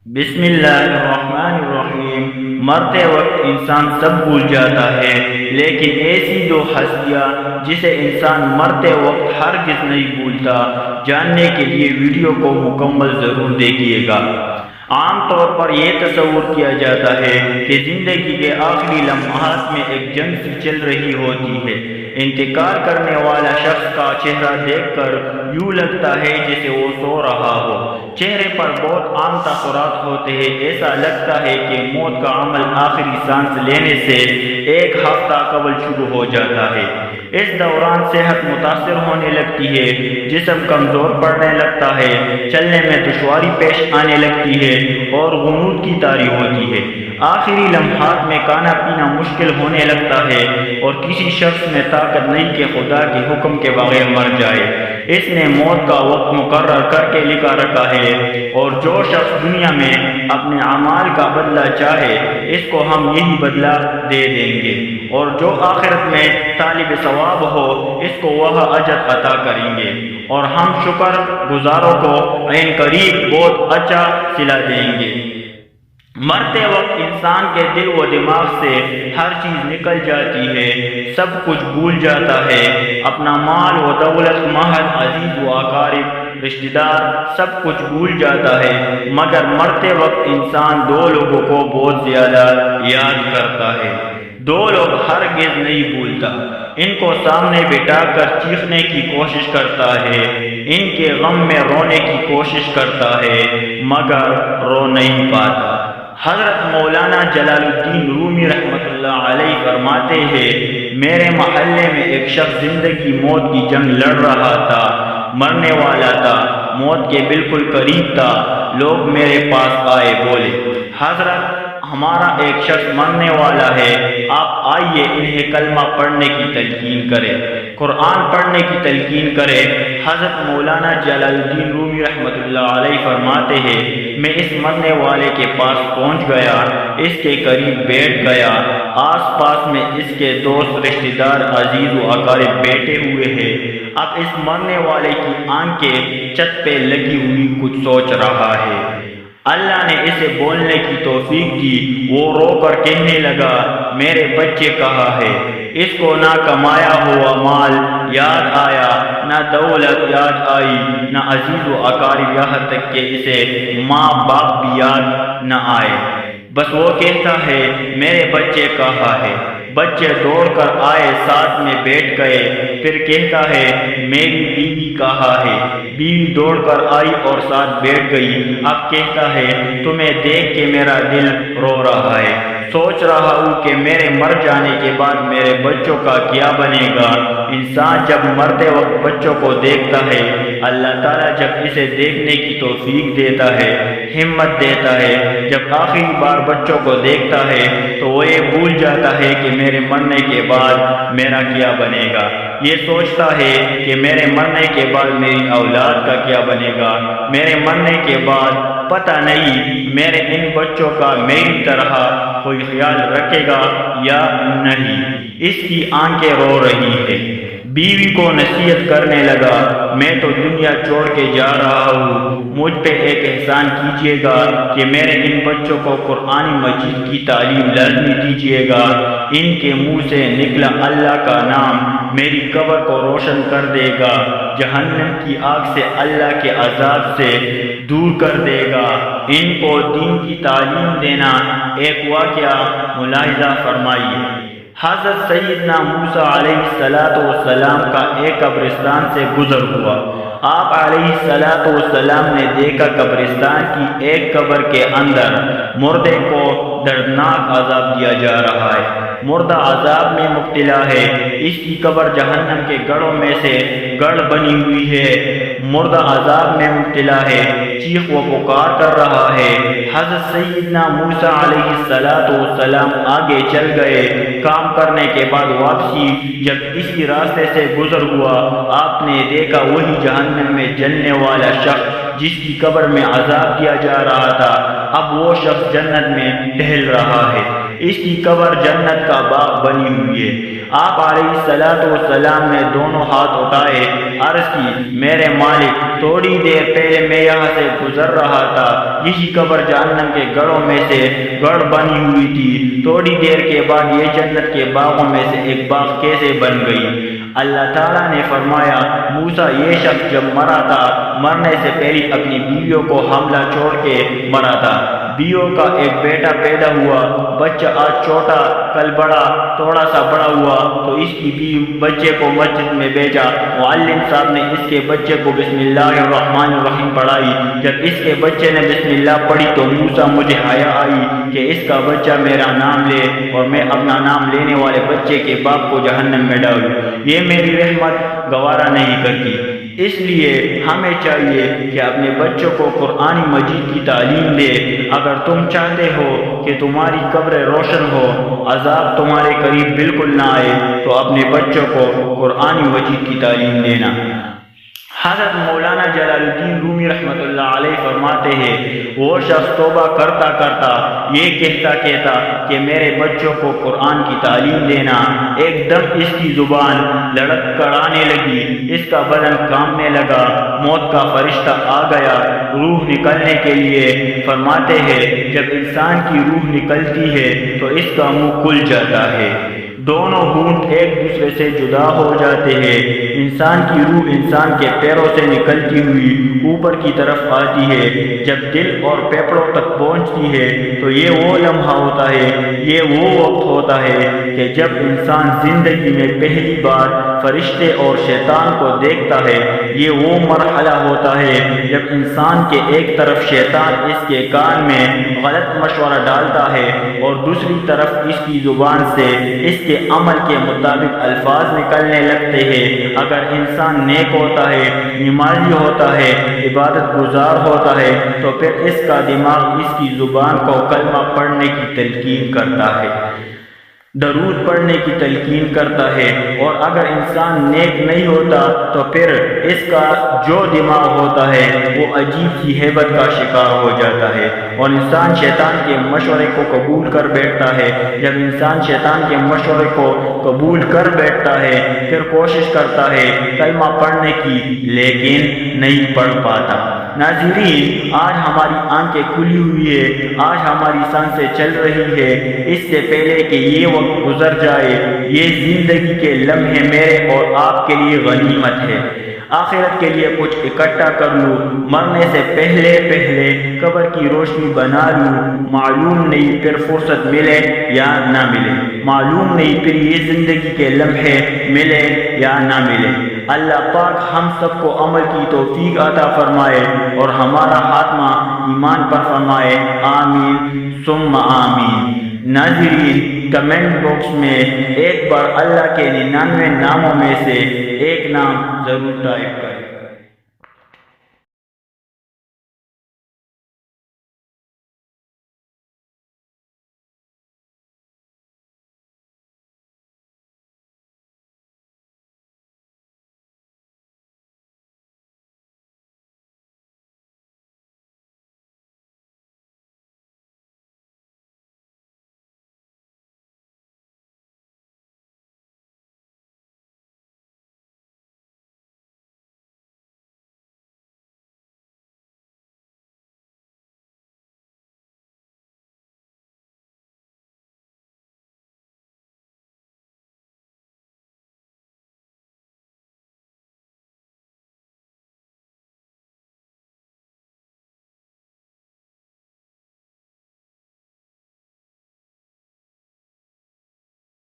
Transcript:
بسم اللہ الرحمن الرحیم۔ مرتے وقت انسان سب بھول جاتا ہے، لیکن ایسی دو ہستیاں جسے انسان مرتے وقت ہرگز نہیں بھولتا، جاننے کے لیے ویڈیو کو مکمل ضرور دیکھیے گا۔ عام طور پر یہ تصور کیا جاتا ہے کہ زندگی کے آخری لمحات میں ایک جنگ سی چل رہی ہوتی ہے۔ انتقال کرنے والا شخص کا چہرہ دیکھ کر یوں لگتا ہے جیسے وہ سو رہا ہو۔ چہرے پر بہت عام تاثرات ہوتے ہیں، ایسا لگتا ہے کہ موت کا عمل آخری سانس لینے سے ایک ہفتہ قبل شروع ہو جاتا ہے۔ اس دوران صحت متاثر ہونے لگتی ہے، جسم کمزور پڑنے لگتا ہے، چلنے میں دشواری پیش آنے لگتی ہے اور غنود کی طاری ہوتی ہے۔ آخری لمحات میں کھانا پینا مشکل ہونے لگتا ہے اور کسی شخص میں طاقت نہیں کہ خدا کے حکم کے بغیر مر جائے۔ اس نے موت کا وقت مقرر کر کے لکھا رکھا ہے، اور جو شخص دنیا میں اپنے اعمال کا بدلہ چاہے اس کو ہم یہی بدلہ دے دیں گے، اور جو آخرت میں طالب ثواب ہو اس کو وہ اجر عطا کریں گے، اور ہم شکر گزاروں کو عین قریب بہت اچھا صلہ دیں گے۔ مرتے وقت انسان کے دل و دماغ سے ہر چیز نکل جاتی ہے، سب کچھ بھول جاتا ہے، اپنا مال و دولت، مہر، عزیز و اقارب، رشتہ دار، سب کچھ بھول جاتا ہے، مگر مرتے وقت انسان دو لوگوں کو بہت زیادہ یاد کرتا ہے۔ دو لوگ ہرگز نہیں بھولتا، ان کو سامنے بٹھا کر چیخنے کی کوشش کرتا ہے، ان کے غم میں رونے کی کوشش کرتا ہے، مگر رو نہیں پاتا۔ حضرت مولانا جلال الدین رومی رحمۃ اللہ علیہ فرماتے ہیں، میرے محلے میں ایک شخص زندگی موت کی جنگ لڑ رہا تھا، مرنے والا تھا، موت کے بالکل قریب تھا۔ لوگ میرے پاس آئے، بولے حضرت ہمارا ایک شخص مرنے والا ہے، آپ آئیے انہیں کلمہ پڑھنے کی تلقین کریں، قرآن پڑھنے کی تلقین کریں۔ حضرت مولانا جلال الدین رومی رحمۃ اللہ علیہ فرماتے ہیں، میں اس مرنے والے کے پاس پہنچ گیا، اس کے قریب بیٹھ گیا، آس پاس میں اس کے دوست، رشتہ دار، عزیز و اقارب بیٹھے ہوئے ہیں۔ اب اس مرنے والے کی آنکھیں چھت پہ لگی ہوئی کچھ سوچ رہا ہے۔ اللہ نے اسے بولنے کی توفیق دی، وہ رو کر کہنے لگا، میرے بچے کہاں ہے؟ اس کو نہ کمایا ہوا مال یاد آیا، نہ دولت یاد آئی، نہ عزیز و اقارب، یہاں تک کہ اسے ماں باپ بھی یاد نہ آئے۔ بس وہ کہتا ہے میرے بچے کہاں ہے؟ بچے دوڑ کر آئے، ساتھ میں بیٹھ گئے، پھر کہتا ہے میری بیوی کہاں ہے؟ بیوی دوڑ کر آئی اور ساتھ بیٹھ گئی۔ اب کہتا ہے تمہیں دیکھ کے میرا دل رو رہا ہے، سوچ رہا ہوں کہ میرے مر جانے کے بعد میرے بچوں کا کیا بنے گا۔ انسان جب مرتے وقت بچوں کو دیکھتا ہے، اللہ تعالیٰ جب اسے دیکھنے کی توفیق دیتا ہے، ہمت دیتا ہے، جب آخری بار بچوں کو دیکھتا ہے تو وہ یہ بھول جاتا ہے کہ میرے مرنے کے بعد میرا کیا بنے گا۔ یہ سوچتا ہے کہ میرے مرنے کے بعد میری اولاد کا کیا بنے گا، میرے مرنے کے بعد پتہ نہیں میرے ان بچوں کا میری طرح کوئی خیال رکھے گا یا نہیں۔ اس کی آنکھیں رو رہی ہیں۔ بیوی کو نصیحت کرنے لگا، میں تو دنیا چھوڑ کے جا رہا ہوں، مجھ پہ ایک احسان کیجیے گا کہ میرے ان بچوں کو قرآن مجید کی تعلیم لازمی دیجیے گا۔ ان کے منہ سے نکلا اللہ کا نام میری قبر کو روشن کر دے گا، جہنم کی آگ سے اللہ کے عذاب سے دور کر دے گا۔ ان کو دین کی تعلیم دینا۔ ایک واقعہ ملاحظہ فرمائیے، حضرت سیدنا موسیٰ علیہ السلام کا ایک قبرستان سے گزر ہوا۔ آپ علیہ السلام نے دیکھا قبرستان کی ایک قبر کے اندر مردے کو دردناک عذاب دیا جا رہا ہے، مردہ عذاب میں مبتلا ہے، اس کی قبر جہنم کے گڑھوں میں سے گڑھ بنی ہوئی ہے، مردہ عذاب میں مبتلا ہے، چیخ و پکار کر رہا ہے۔ حضرت سیدنا موسیٰ علیہ السلام آگے چل گئے۔ کام کرنے کے بعد واپسی جب اسی راستے سے گزر ہوا، آپ نے دیکھا وہی جہنم میں جلنے والا شخص جس کی قبر میں عذاب دیا جا رہا تھا، اب وہ شخص جنت میں ٹہل رہا ہے، اس کی قبر جنت کا باغ بنی ہوئی ہے۔ آپ علیہ السلام نے دونوں ہاتھ اٹھائے، عرض کی میرے مالک تھوڑی دیر پہلے میں یہاں سے گزر رہا تھا، یہی قبر جہنم کے گڑھوں میں سے گڑھ بنی ہوئی تھی، تھوڑی دیر کے بعد یہ جنت کے باغوں میں سے ایک باغ کیسے بن گئی؟ اللہ تعالیٰ نے فرمایا، موسیٰ یہ شخص جب مرا تھا، مرنے سے پہلے اپنی بیویوں کو حاملہ چھوڑ کے مرا تھا، بیویوں کا ایک بیٹا پیدا ہوا، بچہ آج چھوٹا کل بڑا، تھوڑا سا بڑا ہوا تو اس کی بیوی بچے کو مسجد میں بھیجا، معلم صاحب نے اس کے بچے کو بسم اللہ الرحمن الرحیم پڑھائی، جب اس کے بچے نے بسم اللہ پڑھی تو موسیٰ مجھے حیا آئی کہ اس کا بچہ میرا نام لے اور میں اپنا نام لینے والے بچے کے باپ کو جہنم میں ڈالوں، یہ میری رحمت گوارا نہیں کرتی۔ اس لیے ہمیں چاہیے کہ اپنے بچوں کو قرآن مجید کی تعلیم دے۔ اگر تم چاہتے ہو کہ تمہاری قبر روشن ہو، عذاب تمہارے قریب بالکل نہ آئے، تو اپنے بچوں کو قرآن مجید کی تعلیم دینا۔ حضرت مولانا جلال الدین رومی رحمۃ اللہ علیہ فرماتے ہیں، وہ شخص توبہ کرتا کرتا یہ کہتا کہ میرے بچوں کو قرآن کی تعلیم دینا، ایک دم اس کی زبان لڑکھڑانے لگی، اس کا بدن کانپنے لگا، موت کا فرشتہ آ گیا روح نکلنے کے لیے۔ فرماتے ہیں جب انسان کی روح نکلتی ہے تو اس کا منہ کھل جاتا ہے، دونوں ہونٹ ایک دوسرے سے جدا ہو جاتے ہیں، انسان کی روح انسان کے پیروں سے نکلتی ہوئی اوپر کی طرف آتی ہے، جب دل اور پھیپھڑوں تک پہنچتی ہے تو یہ وہ لمحہ ہوتا ہے، یہ وہ وقت ہوتا ہے کہ جب انسان زندگی میں پہلی بار فرشتے اور شیطان کو دیکھتا ہے، یہ وہ مرحلہ ہوتا ہے جب انسان کے ایک طرف شیطان اس کے کان میں غلط مشورہ ڈالتا ہے اور دوسری طرف اس کی زبان سے اس کے عمل کے مطابق الفاظ نکلنے لگتے ہیں۔ اگر انسان نیک ہوتا ہے، نمازی ہوتا ہے، عبادت گزار ہوتا ہے تو پھر اس کا دماغ اس کی زبان کو کلمہ پڑھنے کی تلقین کرتا ہے، درود پڑھنے کی تلقین کرتا ہے، اور اگر انسان نیک نہیں ہوتا تو پھر اس کا جو دماغ ہوتا ہے وہ عجیب سی ہیبت کا شکار ہو جاتا ہے اور انسان شیطان کے مشورے کو قبول کر بیٹھتا ہے۔ جب انسان شیطان کے مشورے کو قبول کر بیٹھتا ہے پھر کوشش کرتا ہے کلمہ پڑھنے کی، لیکن نہیں پڑھ پاتا۔ ناظرین، آج ہماری آنکھیں کھلی ہوئی ہے، آج ہماری سانسیں چل رہی ہے، اس سے پہلے کہ یہ وقت گزر جائے، یہ زندگی کے لمحے میرے اور آپ کے لیے غنیمت ہے۔ آخرت کے لیے کچھ اکٹھا کر لوں، مرنے سے پہلے قبر کی روشنی بنا لوں، معلوم نہیں پھر فرصت ملے یا نہ ملے، معلوم نہیں پھر یہ زندگی کے لمحے ملے یا نہ ملے۔ اللہ پاک ہم سب کو عمل کی توفیق عطا فرمائے اور ہمارا خاتمہ ایمان پر فرمائے، آمین ثم آمین۔ ناظرین، کمنٹ باکس میں ایک بار اللہ کے 99 ناموں میں سے ایک نام ضرور ٹائپ کریں۔